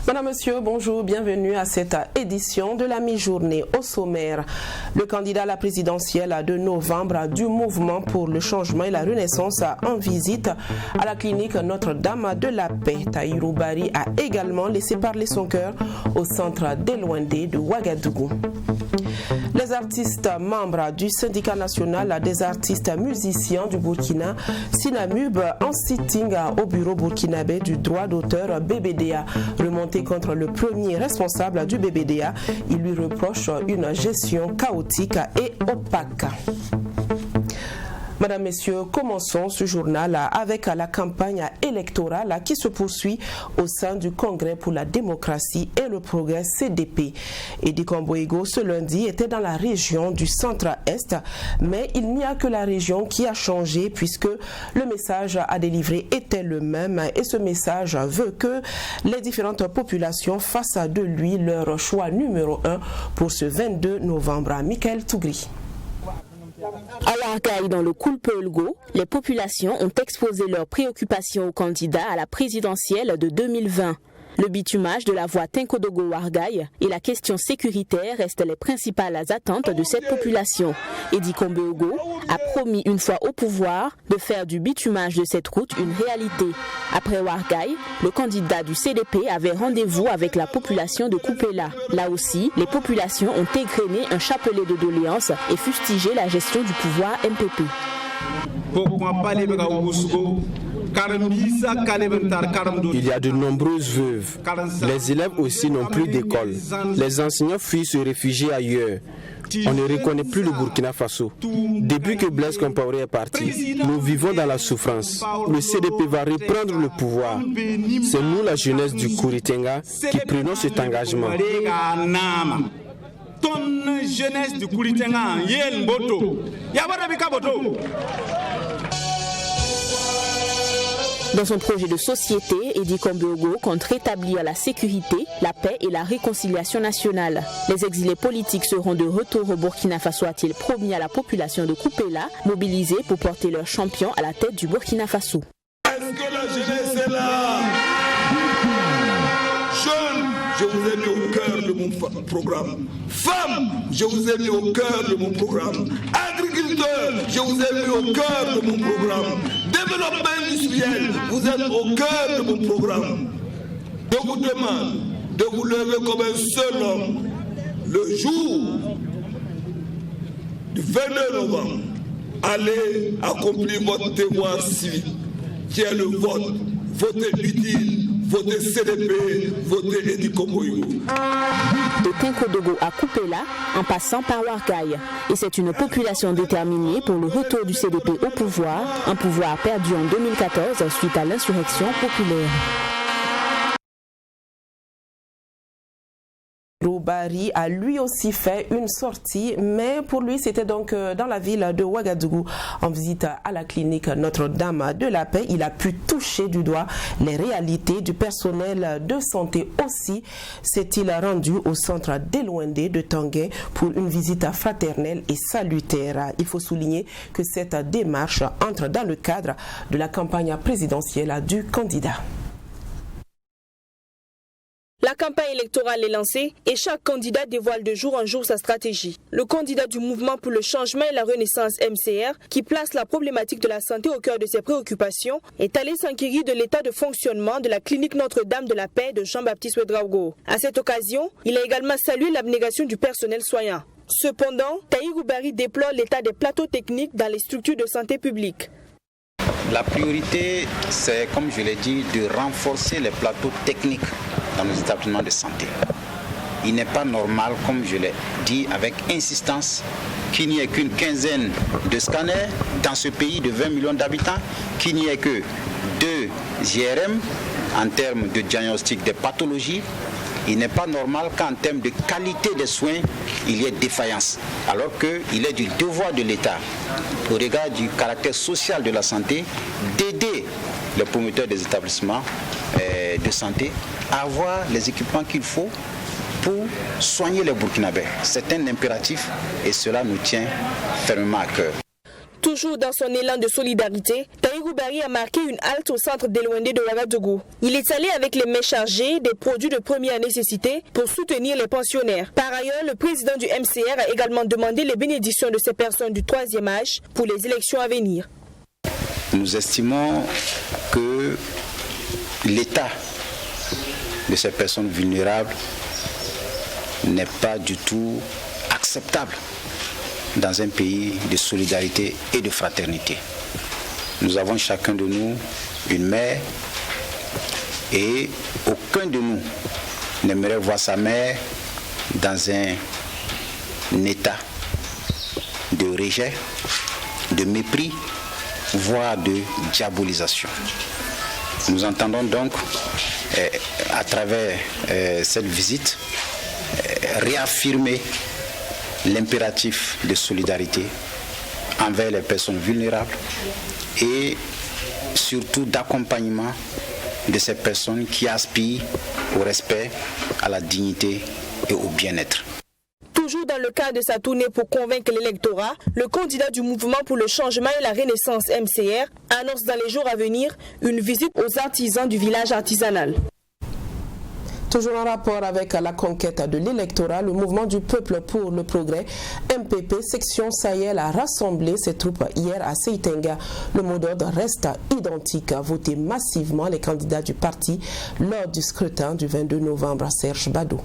Madame, Monsieur, bonjour, bienvenue à cette édition de la mi-journée. Au sommaire, le candidat à la présidentielle de novembre du Mouvement pour le changement et la renaissance en visite à la clinique Notre-Dame de la Paix. Tahirou Barry a également laissé parler son cœur au centre d'Elwandé de Ouagadougou. Les artistes membres du syndicat national des artistes musiciens du Burkina, Sinamub, en sitting au bureau burkinabé du droit d'auteur BBDA. Remonté contre le premier responsable du BBDA, il lui reproche une gestion chaotique et opaque. Madame, Messieurs, commençons ce journal avec la campagne électorale qui se poursuit au sein du Congrès pour la démocratie et le progrès CDP. Edi Komboego, ce lundi, était dans la région du centre-est, mais il n'y a que la région qui a changé puisque le message à délivrer était le même et ce message veut que les différentes populations fassent de lui leur choix numéro 1 pour ce 22 novembre. Michael Tougri. À Wargaï, dans le Koulpeulgo, les populations ont exposé leurs préoccupations aux candidats à la présidentielle de 2020. Le bitumage de la voie Tinkodogo-Wargaï et la question sécuritaire restent les principales attentes de cette population. Edi Komboego a promis une fois au pouvoir de faire du bitumage de cette route une réalité. Après Wargaï, le candidat du CDP avait rendez-vous avec la population de Koupela. Là aussi, les populations ont égrené un chapelet de doléances et fustigé la gestion du pouvoir MPP. Il y a de nombreuses veuves. Les élèves aussi n'ont plus d'école. Les enseignants fuient se réfugier ailleurs. On ne reconnaît plus le Burkina Faso. Depuis que Blaise Compaoré est parti, nous vivons dans la souffrance. Le CDP va reprendre le pouvoir. C'est nous, la jeunesse du Kouritenga, qui prenons cet engagement. Jeunesse du Kouritenga, Dans son projet de société, Edi Komboego compte rétablir la sécurité, la paix et la réconciliation nationale. Les exilés politiques seront de retour au Burkina Faso, a-t-il promis à la population de Koupela, mobilisée pour porter leur champion à la tête du Burkina Faso. Est-ce que la jeunesse est là? Jeunes, je vous ai mis au cœur de mon programme. Femmes, je vous ai mis au cœur de mon programme. Agriculteurs, je vous ai mis au cœur de mon programme. Développement industriel, vous êtes au cœur de mon programme. Je vous demande de vous lever comme un seul homme le jour du 22 novembre. Allez accomplir votre devoir civique, qui est le vote. Votez utile, votez CDP, votez Edi Komboego. De Tinkodogo à Koupela, en passant par Wargaï. Et c'est une population déterminée pour le retour du CDP au pouvoir, un pouvoir perdu en 2014 suite à l'insurrection populaire. Barry a lui aussi fait une sortie, mais pour lui c'était donc dans la ville de Ouagadougou. En visite à la clinique Notre-Dame de la Paix, il a pu toucher du doigt les réalités du personnel de santé aussi. S'est-il rendu au centre d'Elwandé de Tanguay pour une visite fraternelle et salutaire. Il faut souligner que cette démarche entre dans le cadre de la campagne présidentielle du candidat. La campagne électorale est lancée et chaque candidat dévoile de jour en jour sa stratégie. Le candidat du Mouvement pour le changement et la renaissance MCR, qui place la problématique de la santé au cœur de ses préoccupations, est allé s'enquérir de l'état de fonctionnement de la clinique Notre-Dame de la Paix de Jean-Baptiste Ouedraogo. À cette occasion, il a également salué l'abnégation du personnel soignant. Cependant, Tahirou Barry déplore l'état des plateaux techniques dans les structures de santé publique. La priorité, c'est, comme je l'ai dit, de renforcer les plateaux techniques dans nos établissements de santé. Il n'est pas normal, comme je l'ai dit avec insistance, qu'il n'y ait qu'une quinzaine de scanners dans ce pays de 20 millions d'habitants, qu'il n'y ait que 2 IRM en termes de diagnostic des pathologies. Il n'est pas normal qu'en termes de qualité des soins, il y ait défaillance, alors qu'il est du devoir de l'État, au regard du caractère social de la santé, d'aider les promoteurs des établissements de santé à avoir les équipements qu'il faut pour soigner les Burkinabés. C'est un impératif et cela nous tient fermement à cœur. Toujours dans son élan de solidarité, Tahirou Barry a marqué une halte au centre d'Elouendé de Ouagadougou. Il est allé avec les mains chargées des produits de première nécessité pour soutenir les pensionnaires. Par ailleurs, le président du MCR a également demandé les bénédictions de ces personnes du 3e âge pour les élections à venir. Nous estimons que l'état de ces personnes vulnérables n'est pas du tout acceptable dans un pays de solidarité et de fraternité. Nous avons chacun de nous une mère et aucun de nous n'aimerait voir sa mère dans un état de rejet, de mépris, voire de diabolisation. Nous entendons donc, à travers cette visite, réaffirmer l'impératif de solidarité envers les personnes vulnérables et surtout d'accompagnement de ces personnes qui aspirent au respect, à la dignité et au bien-être. Toujours dans le cadre de sa tournée pour convaincre l'électorat, le candidat du mouvement pour le changement et la renaissance MCR annonce dans les jours à venir une visite aux artisans du village artisanal. Toujours en rapport avec la conquête de l'électorat, le mouvement du peuple pour le progrès, MPP, section Sahel, a rassemblé ses troupes hier à Seitenga. Le mot d'ordre reste identique. Voter massivement les candidats du parti lors du scrutin du 22 novembre. Serge Bado.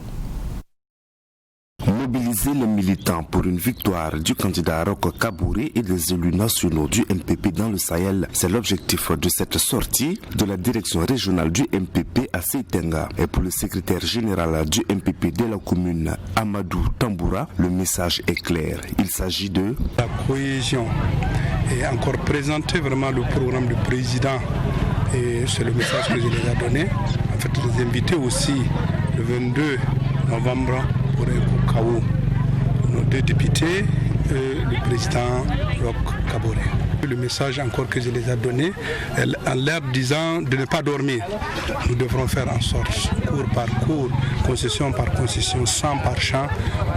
Mobiliser les militants pour une victoire du candidat Roch Kaboré et des élus nationaux du MPP dans le Sahel, c'est l'objectif de cette sortie de la direction régionale du MPP à Seitenga. Et pour le secrétaire général du MPP de la commune, Amadou Tamboura, le message est clair. Il s'agit de la cohésion et encore présenter vraiment le programme du président. Et c'est le message que je leur ai donné. En fait, les inviter aussi le 22 novembre pour Kaou, nos 2 députés et le président Roch Kaboré. Le message encore que je les ai donné, en leur disant de ne pas dormir. Nous devrons faire en sorte, cours par cours, concession par concession, champ par champ,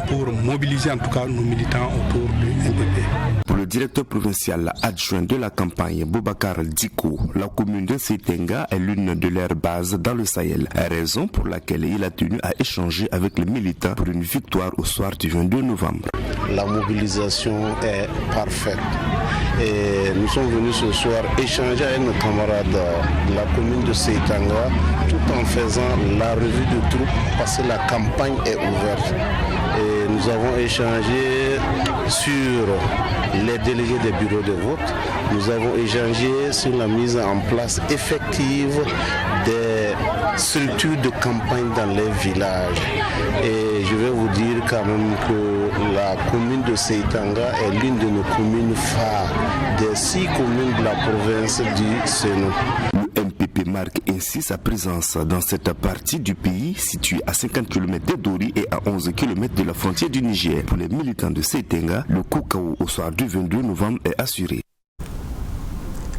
pour mobiliser en tout cas nos militants autour du MPP. Pour le directeur provincial adjoint de la campagne, Boubacar Diko, la commune de Seitenga est l'une de leurs bases dans le Sahel, raison pour laquelle il a tenu à échanger avec les militants pour une victoire au soir du 22 novembre. La mobilisation est parfaite. Et nous sommes venus ce soir échanger avec nos camarades de la commune de Seitenga tout en faisant la revue de troupes parce que la campagne est ouverte. Et nous avons échangé sur les délégués des bureaux de vote. Nous avons échangé sur la mise en place effective des structures de campagne dans les villages. Et je vais vous dire quand même que la commune de Seitenga est l'une de nos communes phares des 6 communes de la province du Sénou. Le MPP marque ainsi sa présence dans cette partie du pays située à 50 km de Dori et à 11 km de la frontière du Niger. Pour les militants de Seitenga, le coup KO au soir du 22 novembre est assuré.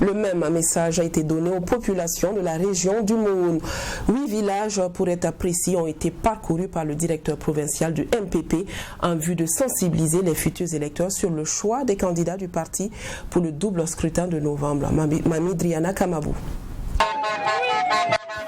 Le même message a été donné aux populations de la région du Mouhoun. 8 villages, pour être précis, ont été parcourus par le directeur provincial du MPP en vue de sensibiliser les futurs électeurs sur le choix des candidats du parti pour le double scrutin de novembre. Mami Driana Kamabou.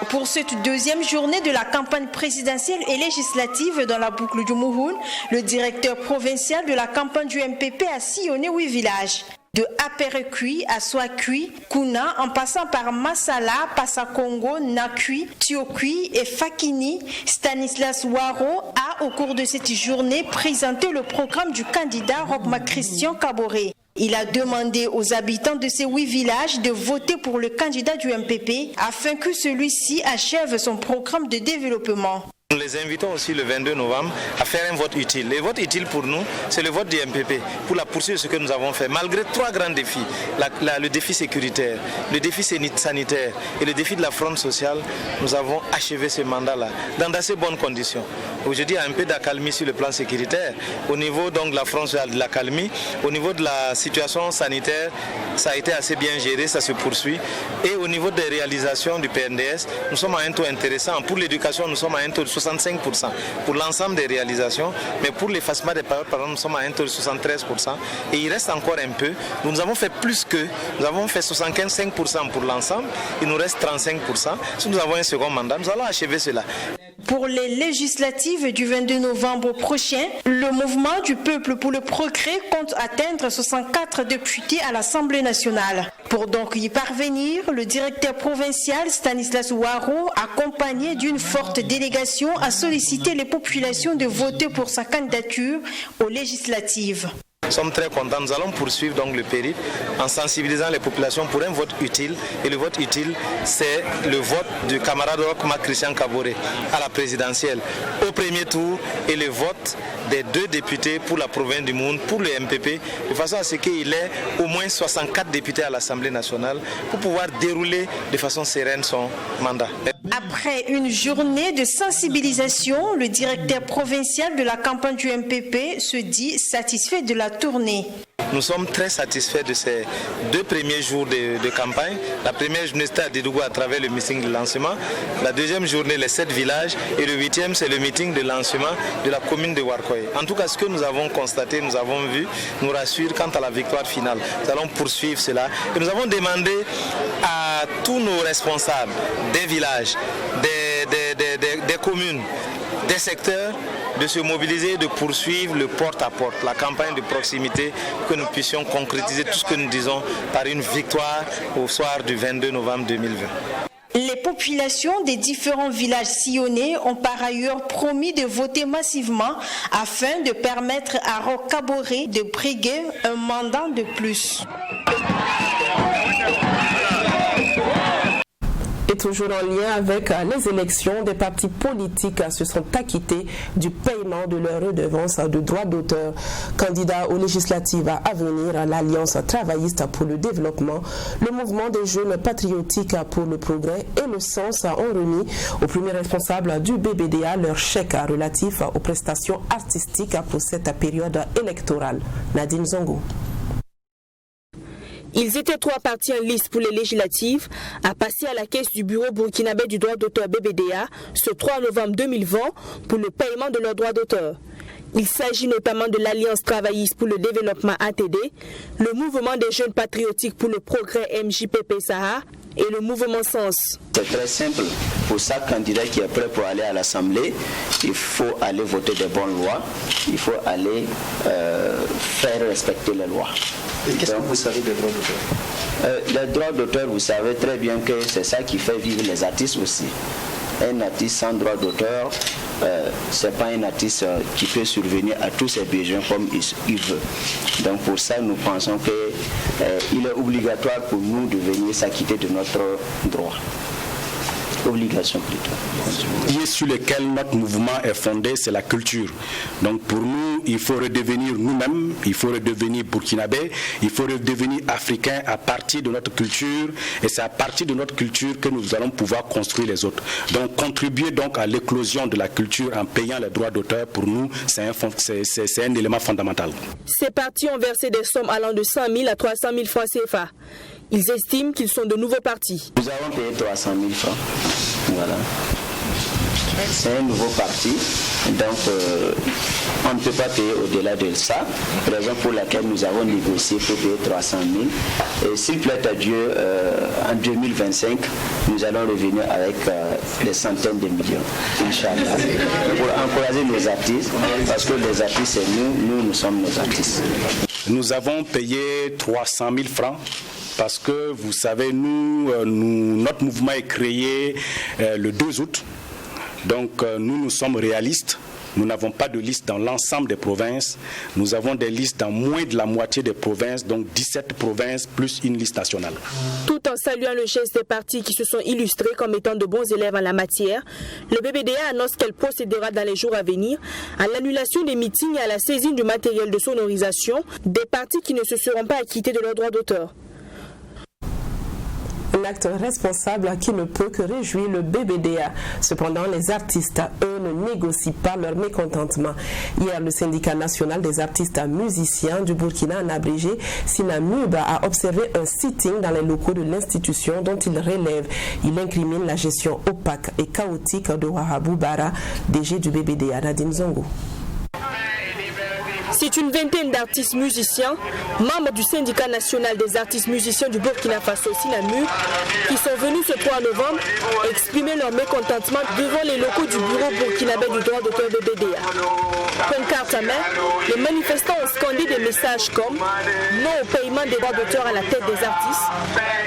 Pour cette 2e journée de la campagne présidentielle et législative dans la boucle du Mouhoun, le directeur provincial de la campagne du MPP a sillonné 8 villages. De Aperekui à Soakui, Kuna, en passant par Massala, Passakongo, Nakui, Tiokui et Fakini, Stanislas Waro a, au cours de cette journée, présenté le programme du candidat Roch Christian Kaboré. Il a demandé aux habitants de ces 8 villages de voter pour le candidat du MPP afin que celui-ci achève son programme de développement. Nous les invitons aussi le 22 novembre à faire un vote utile. Le vote utile pour nous, c'est le vote du MPP pour la poursuite de ce que nous avons fait. Malgré 3 grands défis, le défi sécuritaire, le défi sanitaire et le défi de la fronde sociale, nous avons achevé ce mandat-là dans d'assez bonnes conditions. Aujourd'hui, il y a un peu d'accalmie sur le plan sécuritaire. Au niveau donc, de la fronde sociale, de l'accalmie, au niveau de la situation sanitaire, ça a été assez bien géré, ça se poursuit. Et au niveau des réalisations du PNDS, nous sommes à un taux intéressant. Pour l'éducation, nous sommes à un taux de 70%. 65% pour l'ensemble des réalisations, mais pour l'effacement des périodes, par exemple, nous sommes à un taux de 73%, et il reste encore un peu. Nous avons fait plus que, nous avons fait 65% pour l'ensemble, il nous reste 35%. Si nous avons un second mandat, nous allons achever cela. Pour les législatives du 22 novembre prochain, le mouvement du peuple pour le progrès compte atteindre 64 députés à l'Assemblée nationale. Pour donc y parvenir, le directeur provincial Stanislas Ouaro, accompagné d'une forte délégation, a sollicité les populations de voter pour sa candidature aux législatives. Nous sommes très contents. Nous allons poursuivre donc le périple en sensibilisant les populations pour un vote utile. Et le vote utile, c'est le vote du camarade Okma Christian Kaboré à la présidentielle au premier tour et le vote des 2 députés pour la province du Monde, pour le MPP, de façon à ce qu'il ait au moins 64 députés à l'Assemblée nationale pour pouvoir dérouler de façon sereine son mandat. Après une journée de sensibilisation, le directeur provincial de la campagne du MPP se dit satisfait de la tournée. Nous sommes très satisfaits de ces 2 premiers jours de campagne. La première journée, c'était à Dédougou à travers le meeting de lancement. La deuxième journée, les 7 villages. Et le 8e, c'est le meeting de lancement de la commune de Warkoye. En tout cas, ce que nous avons constaté, nous avons vu, nous rassure quant à la victoire finale. Nous allons poursuivre cela. Et nous avons demandé à tous nos responsables des villages, des communes, des secteurs, de se mobiliser, de poursuivre le porte-à-porte, la campagne de proximité, que nous puissions concrétiser tout ce que nous disons par une victoire au soir du 22 novembre 2020. Les populations des différents villages sillonnés ont par ailleurs promis de voter massivement afin de permettre à Roch Kaboré de briguer un mandat de plus. Et toujours en lien avec les élections, des partis politiques se sont acquittés du paiement de leurs redevances de droits d'auteur. Candidat aux législatives à venir, l'Alliance travailliste pour le développement, le mouvement des jeunes patriotiques pour le progrès et le sens ont remis aux premiers responsables du BBDA leur chèque relatif aux prestations artistiques pour cette période électorale. Nadine Zongo. Ils étaient 3 partis en liste pour les législatives à passer à la caisse du bureau burkinabé du droit d'auteur BBDA ce 3 novembre 2020 pour le paiement de leurs droits d'auteur. Il s'agit notamment de l'Alliance travailliste pour le développement ATD, le mouvement des jeunes patriotiques pour le progrès MJPP-Sahara et le mouvement Sens. C'est très simple. Pour chaque candidat qui est prêt pour aller à l'Assemblée, il faut aller voter des bonnes lois, il faut aller faire respecter les lois. Et qu'est-ce que vous savez des droits d'auteur? Les droits d'auteur, vous savez très bien que c'est ça qui fait vivre les artistes aussi. Un artiste sans droit d'auteur, ce n'est pas un artiste qui peut survenir à tous ses besoins comme il veut. Donc pour ça, nous pensons qu'il est obligatoire pour nous de venir s'acquitter de notre droit. Obligation plutôt. Sur lequel notre mouvement est fondé, c'est la culture. Donc pour nous, il faut redevenir nous-mêmes, il faut redevenir burkinabé, il faut redevenir africain à partir de notre culture, et c'est à partir de notre culture que nous allons pouvoir construire les autres. Donc contribuer donc à l'éclosion de la culture en payant les droits d'auteur, pour nous, c'est un élément fondamental. Ces partis ont versé des sommes allant de 100 000 à 300 000 francs CFA. Ils estiment qu'ils sont de nouveaux partis. Nous avons payé 300 000 francs. Voilà. C'est un nouveau parti, donc on ne peut pas payer au-delà de ça, raison pour laquelle nous avons négocié pour payer 300 000. Et s'il plaît à Dieu, en 2025, nous allons revenir avec des centaines de millions, Inch'Allah, pour encourager nos artistes, parce que les artistes, c'est nous, nous sommes nos artistes. Nous avons payé 300 000 francs. Parce que vous savez, notre mouvement est créé le 2 août. Donc nous sommes réalistes. Nous n'avons pas de liste dans l'ensemble des provinces. Nous avons des listes dans moins de la moitié des provinces, donc 17 provinces plus une liste nationale. Tout en saluant le geste des partis qui se sont illustrés comme étant de bons élèves en la matière, le BBDA annonce qu'elle procédera dans les jours à venir à l'annulation des meetings et à la saisine du matériel de sonorisation des partis qui ne se seront pas acquittés de leurs droits d'auteur. acte responsable qui ne peut que réjouir le BBDA. Cependant, les artistes, eux, ne négocient pas leur mécontentement. Hier, le syndicat national des artistes musiciens du Burkina, en abrégé, SINAMUB, a observé un sitting dans les locaux de l'institution dont il relève. Il incrimine la gestion opaque et chaotique de Wahabou Bara, DG du BBDA, Nadine Zongo. C'est une vingtaine d'artistes musiciens, membres du syndicat national des artistes musiciens du Burkina Faso, SINAMUB, qui sont venus ce 3 novembre exprimer leur mécontentement devant les locaux du bureau burkinabé du droit d'auteur BBDA. Pancarte à main, les manifestants ont scandé des messages comme « Non au paiement des droits d'auteur à la tête des artistes »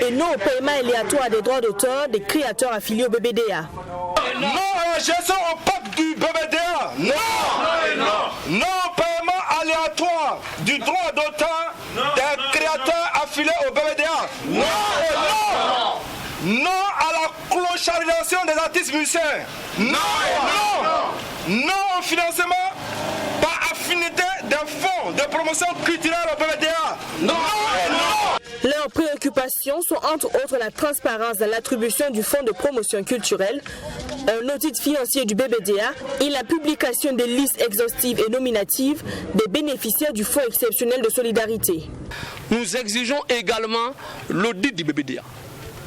et « Non au paiement aléatoire des droits d'auteur des créateurs affiliés au BBDA. Non à la gestion opaque du BBDA. Non, non au paiement aléatoire du droit d'auteur des créateurs affiliés au BBDA. Non, non à la clochardisation des artistes musiciens. Non, non au financement par affinité des fonds de promotion culturelle au BBDA. Non, Leurs préoccupations sont entre autres la transparence dans l'attribution du fonds de promotion culturelle, un audit financier du BBDA et la publication des listes exhaustives et nominatives des bénéficiaires du fonds exceptionnel de solidarité. Nous exigeons également l'audit du BBDA,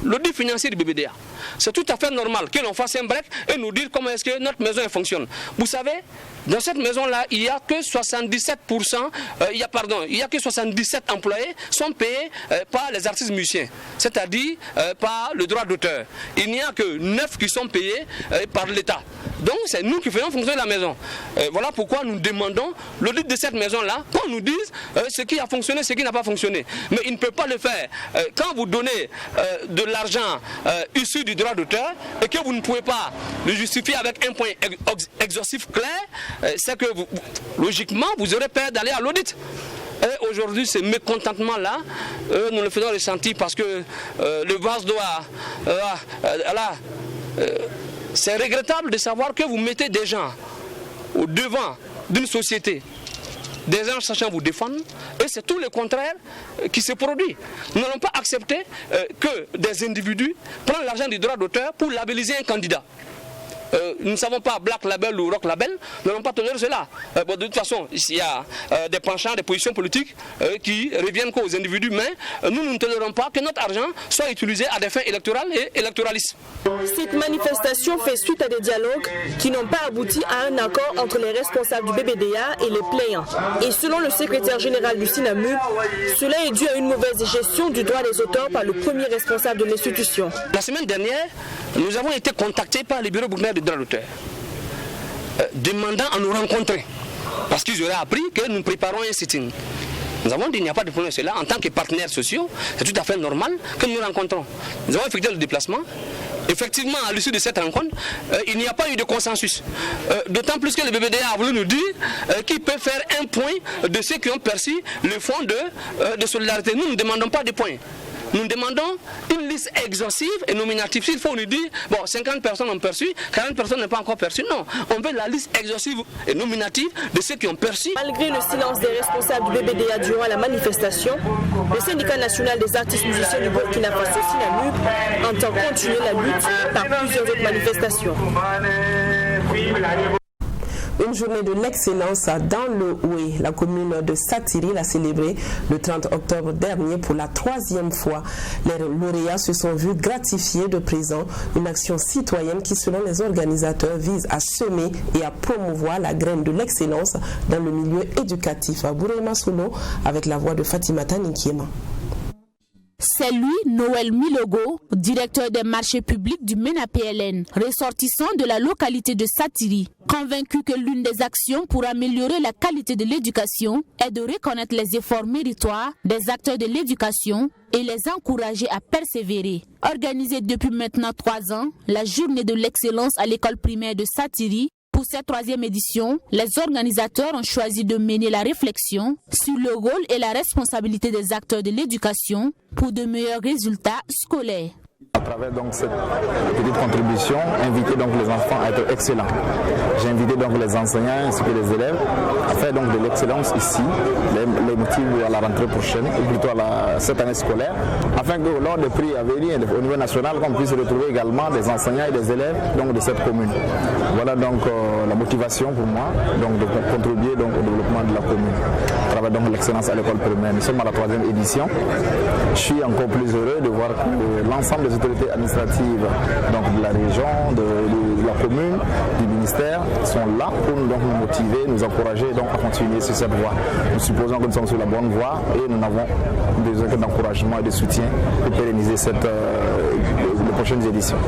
l'audit financier du BBDA. C'est tout à fait normal que l'on fasse un break et nous dire comment est-ce que notre maison fonctionne. Vous savez, dans cette maison-là, il n'y a que 77%, il y a que 77 employés sont payés par les artistes musiciens, c'est-à-dire par le droit d'auteur. Il n'y a que 9 qui sont payés par l'État. Donc c'est nous qui faisons fonctionner la maison. Voilà pourquoi nous demandons l'audit de cette maison-là, qu'on nous dise ce qui a fonctionné, ce qui n'a pas fonctionné. Mais il ne peut pas le faire. Quand vous donnez de l'argent issu du droit d'auteur et que vous ne pouvez pas le justifier avec un point exhaustif clair, c'est que logiquement vous aurez peur d'aller à l'audit. Et aujourd'hui, ce mécontentement-là, nous le faisons ressentir parce que le vase doit... c'est regrettable de savoir que vous mettez des gens au devant d'une société, des gens sachant vous défendre, et c'est tout le contraire qui se produit. Nous n'allons pas accepter que des individus prennent l'argent du droit d'auteur pour labelliser un candidat. Nous ne savons pas Black Label ou Rock Label, nous n'allons pas tolérer cela. Bon, de toute façon, il y a des penchants, des positions politiques qui reviennent aux individus, mais nous ne tolérons pas que notre argent soit utilisé à des fins électorales et électoralistes. Cette manifestation fait suite à des dialogues qui n'ont pas abouti à un accord entre les responsables du BBDA et les plaignants. Et selon le secrétaire général du SINAMUB, cela est dû à une mauvaise gestion du droit des auteurs par le premier responsable de l'institution. La semaine dernière, nous avons été contactés par les bureaux burkinabés de droit d'auteur, demandant à nous rencontrer, parce qu'ils auraient appris que nous préparons un sitting. Nous avons dit qu'il n'y a pas de problème sur cela. En tant que partenaires sociaux, c'est tout à fait normal que nous nous rencontrons. Nous avons effectué le déplacement. Effectivement, à l'issue de cette rencontre, il n'y a pas eu de consensus. D'autant plus que le BBDA a voulu nous dire qu'il peut faire un point de ceux qui ont perçu le fonds de solidarité. Nous ne demandons pas de points. Nous demandons une liste exhaustive et nominative. S'il faut nous dire, bon, 50 personnes ont perçu, 40 personnes n'ont pas encore perçu. Non, on veut la liste exhaustive et nominative de ceux qui ont perçu. Malgré le silence des responsables du BBDA durant la manifestation, le syndicat national des artistes musiciens du Burkina Faso, SINAMUB, entend continuer la lutte par plusieurs autres manifestations. Une journée de l'excellence dans le Oué. La commune de Satiri l'a célébrée le 30 octobre dernier pour la 3e fois. Les lauréats se sont vus gratifiés de présents, une action citoyenne qui, selon les organisateurs, vise à semer et à promouvoir la graine de l'excellence dans le milieu éducatif. À Bourema Solo, avec la voix de Fatimata Nikiema. C'est lui, Noël Milogo, directeur des marchés publics du MENA-PLN, ressortissant de la localité de Satiri, convaincu que l'une des actions pour améliorer la qualité de l'éducation est de reconnaître les efforts méritoires des acteurs de l'éducation et les encourager à persévérer. Organisée depuis maintenant 3 ans, la journée de l'excellence à l'école primaire de Satiri. Pour cette 3e édition, les organisateurs ont choisi de mener la réflexion sur le rôle et la responsabilité des acteurs de l'éducation pour de meilleurs résultats scolaires. À travers donc cette petite contribution, inviter donc les enfants à être excellents. J'ai invité donc les enseignants ainsi que les élèves à faire donc de l'excellence ici, les motifs à la rentrée prochaine, ou plutôt à cette année scolaire, afin que lors des prix à venir au niveau national, qu'on puisse retrouver également des enseignants et des élèves donc, de cette commune. Voilà donc la motivation pour moi donc, de contribuer donc, au développement de la commune. À travers donc l'excellence à l'école primaire. Nous sommes à la 3e édition. Je suis encore plus heureux de voir que l'ensemble des autorités administratives donc, de la région, de la commune, du ministère sont là pour donc, nous motiver, nous encourager donc, à continuer sur cette voie. Nous supposons que nous sommes sur la bonne voie et nous n'avons besoin que d'encouragement et de soutien pour pérenniser les prochaines éditions.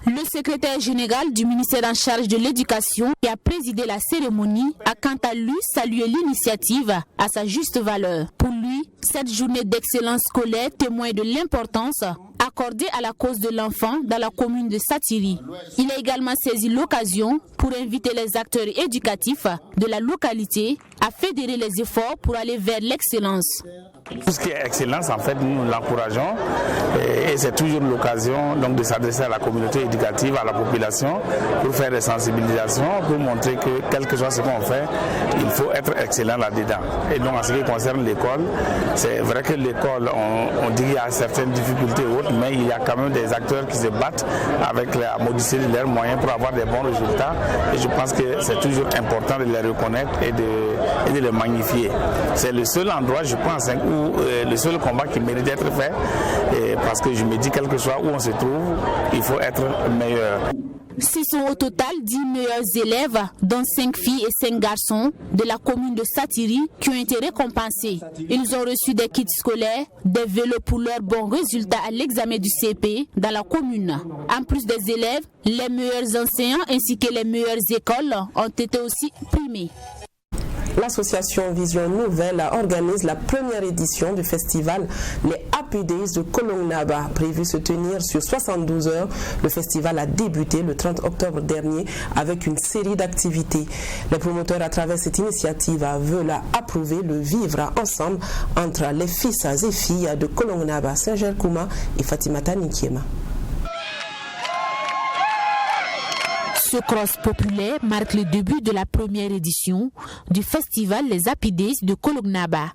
Le secrétaire général du ministère en charge de l'éducation qui a présidé la cérémonie a quant à lui salué l'initiative à sa juste valeur. Pour lui, cette journée d'excellence scolaire témoigne de l'importance accordée à la cause de l'enfant dans la commune de Satiri. Il a également saisi l'occasion pour inviter les acteurs éducatifs de la localité à fédérer les efforts pour aller vers l'excellence. Tout ce qui est excellence, en fait, nous l'encourageons et c'est toujours l'occasion donc, de s'adresser à la communauté éducative, à la population, pour faire des sensibilisations, pour montrer que quel que soit ce qu'on fait, il faut être excellent là-dedans. Et donc, en ce qui concerne l'école, c'est vrai que l'école, on dit qu'il y a certaines difficultés ou autres, mais il y a quand même des acteurs qui se battent avec la modicité de leurs moyens pour avoir des bons résultats. Et je pense que c'est toujours important de les reconnaître et de les magnifier. C'est le seul endroit, je pense, où le seul combat qui mérite d'être fait, parce que je me dis, quel que soit où on se trouve, il faut être meilleur. Ce sont au total 10 meilleurs élèves, dont 5 filles et 5 garçons, de la commune de Satiri qui ont été récompensés. Ils ont reçu des kits scolaires, des vélos pour leurs bons résultats à l'examen du CP dans la commune. En plus des élèves, les meilleurs enseignants ainsi que les meilleures écoles ont été aussi primés. L'association Vision Nouvelle organise la première édition du festival Les Happy Days de Kolongnaba, prévu se tenir sur 72 heures. Le festival a débuté le 30 octobre dernier avec une série d'activités. Les promoteurs à travers cette initiative veulent approuver le vivre ensemble entre les fils et filles de Kolongnaba, Saint-Gerkouma et Fatimata Nikiema. Ce cross populaire marque le début de la première édition du festival Les Happy Days de Kolongnaba.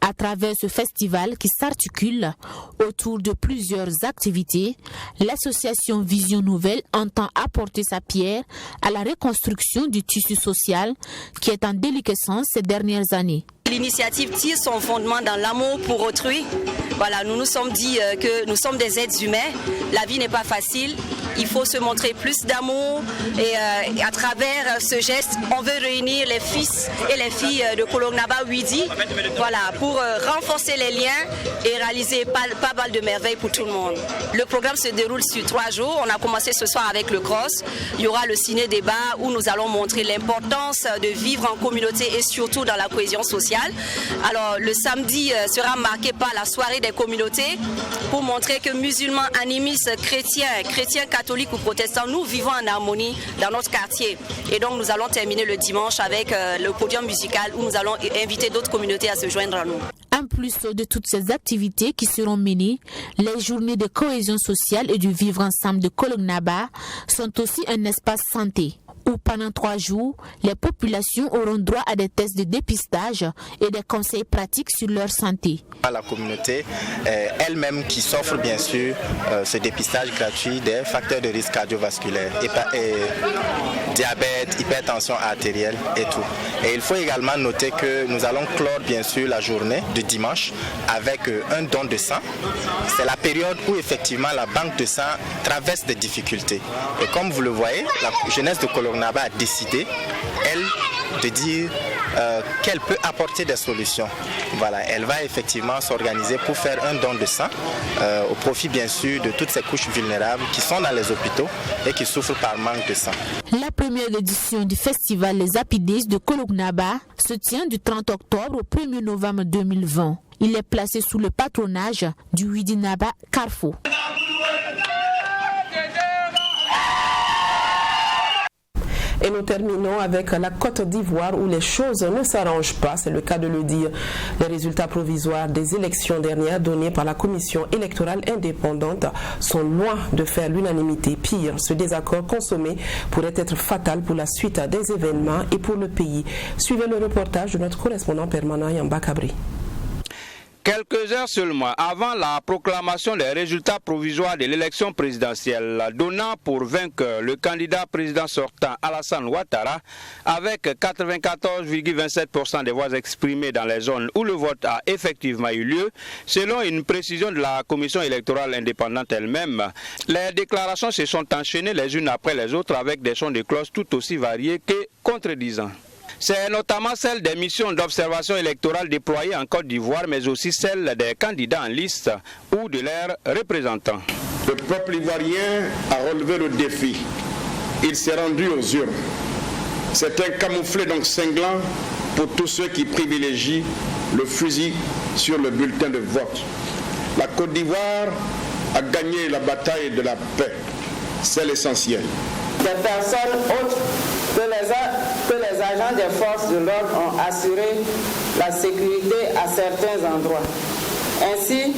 À travers ce festival qui s'articule autour de plusieurs activités, l'association Vision Nouvelle entend apporter sa pierre à la reconstruction du tissu social qui est en déliquescence ces dernières années. L'initiative tire son fondement dans l'amour pour autrui. Voilà, nous nous sommes dit que nous sommes des êtres humains. La vie n'est pas facile. Il faut se montrer plus d'amour et à travers ce geste, on veut réunir les fils et les filles de Kolongnaba Widi, voilà, pour renforcer les liens et réaliser pas mal de merveilles pour tout le monde. Le programme se déroule sur 3 jours. On a commencé ce soir avec le cross. Il y aura le ciné-débat où nous allons montrer l'importance de vivre en communauté et surtout dans la cohésion sociale. Alors le samedi sera marqué par la soirée des communautés pour montrer que musulmans, animistes, chrétiens, catholiques ou protestants, nous vivons en harmonie dans notre quartier. Et donc nous allons terminer le dimanche avec le podium musical où nous allons inviter d'autres communautés à se joindre à nous. En plus de toutes ces activités qui seront menées, les journées de cohésion sociale et du vivre ensemble de Kolongnaba sont aussi un espace santé, où pendant 3 jours, les populations auront droit à des tests de dépistage et des conseils pratiques sur leur santé. La communauté elle-même qui s'offre bien sûr ce dépistage gratuit des facteurs de risque cardiovasculaire, diabète, hypertension artérielle et tout. Et il faut également noter que nous allons clore bien sûr la journée de dimanche avec un don de sang. C'est la période où effectivement la banque de sang traverse des difficultés. Et comme vous le voyez, la jeunesse de Kolongnaba a décidé, elle, de dire qu'elle peut apporter des solutions. Voilà, elle va effectivement s'organiser pour faire un don de sang au profit bien sûr de toutes ces couches vulnérables qui sont dans les hôpitaux et qui souffrent par manque de sang. La première édition du festival Les Happy Days de Kolongnaba se tient du 30 octobre au 1er novembre 2020. Il est placé sous le patronage du Widinaba Carrefour. Et nous terminons avec la Côte d'Ivoire où les choses ne s'arrangent pas, c'est le cas de le dire. Les résultats provisoires des élections dernières donnés par la Commission électorale indépendante sont loin de faire l'unanimité. Pire, ce désaccord consommé pourrait être fatal pour la suite des événements et pour le pays. Suivez le reportage de notre correspondant permanent Yamba Kabri. Quelques heures seulement avant la proclamation des résultats provisoires de l'élection présidentielle, donnant pour vainqueur le candidat président sortant Alassane Ouattara, avec 94,27% des voix exprimées dans les zones où le vote a effectivement eu lieu, selon une précision de la Commission électorale indépendante elle-même. Les déclarations se sont enchaînées les unes après les autres avec des sons de cloche tout aussi variés que contredisants. C'est notamment celle des missions d'observation électorale déployées en Côte d'Ivoire, mais aussi celle des candidats en liste ou de leurs représentants. Le peuple ivoirien a relevé le défi. Il s'est rendu aux urnes. C'est un camouflet donc cinglant pour tous ceux qui privilégient le fusil sur le bulletin de vote. La Côte d'Ivoire a gagné la bataille de la paix. C'est l'essentiel. Des personnes autres que les agents des forces de l'ordre ont assuré la sécurité à certains endroits. Ainsi,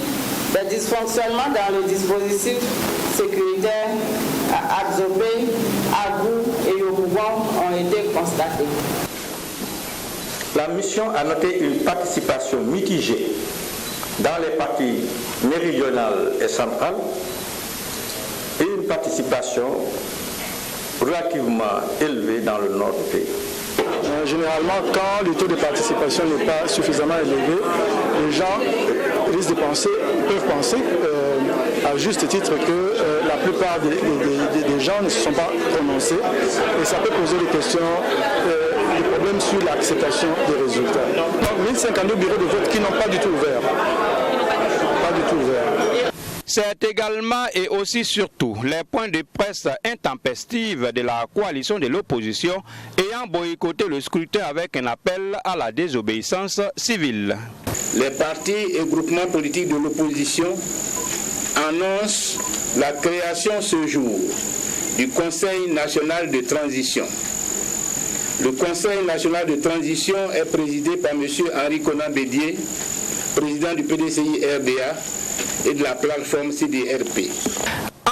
des dysfonctionnements dans le dispositif sécuritaire à Adzobé, Agou et Yopougon ont été constatés. La mission a noté une participation mitigée dans les parties méridionales et centrales et une participation relativement élevée dans le nord du pays. Généralement, quand le taux de participation n'est pas suffisamment élevé, les gens risquent de peuvent penser à juste titre que la plupart des gens ne se sont pas prononcés et ça peut poser des questions, des problèmes sur l'acceptation des résultats. Donc 1052 bureaux de vote qui n'ont pas du tout ouvert. Pas du tout ouvert. C'est également et aussi surtout les points de presse intempestifs de la coalition de l'opposition ayant boycotté le scrutin avec un appel à la désobéissance civile. Les partis et groupements politiques de l'opposition annoncent la création ce jour du Conseil national de transition. Le Conseil national de transition est présidé par M. Henri Konan Bédié, président du PDCI-RDA, et de la plateforme CDRP.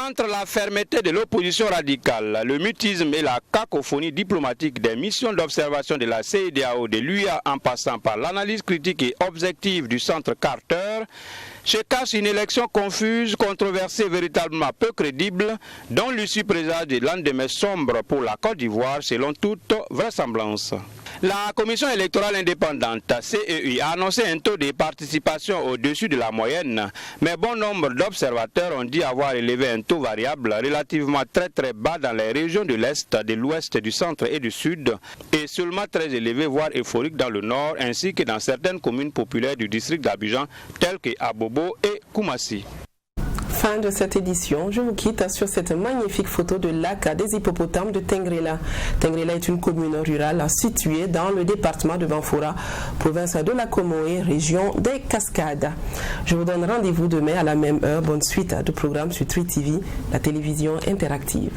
Entre la fermeté de l'opposition radicale, le mutisme et la cacophonie diplomatique des missions d'observation de la CEDEAO, de l'UA en passant par l'analyse critique et objective du centre Carter, se cache une élection confuse, controversée, véritablement peu crédible, dont l'issue présage des lendemains sombres pour la Côte d'Ivoire selon toute vraisemblance. La Commission électorale indépendante, CEI, a annoncé un taux de participation au-dessus de la moyenne, mais bon nombre d'observateurs ont dit avoir élevé un taux variable relativement très bas dans les régions de l'Est, de l'Ouest, du Centre et du Sud, et seulement très élevé, voire euphorique dans le Nord, ainsi que dans certaines communes populaires du district d'Abidjan, telles que Abobo et Koumassi. Fin de cette édition, je vous quitte sur cette magnifique photo de lac des hippopotames de Tengrela. Tengrela est une commune rurale située dans le département de Banfora, province de la Comoé, région des Cascades. Je vous donne rendez-vous demain à la même heure. Bonne suite de programmes sur Tri TV, la télévision interactive.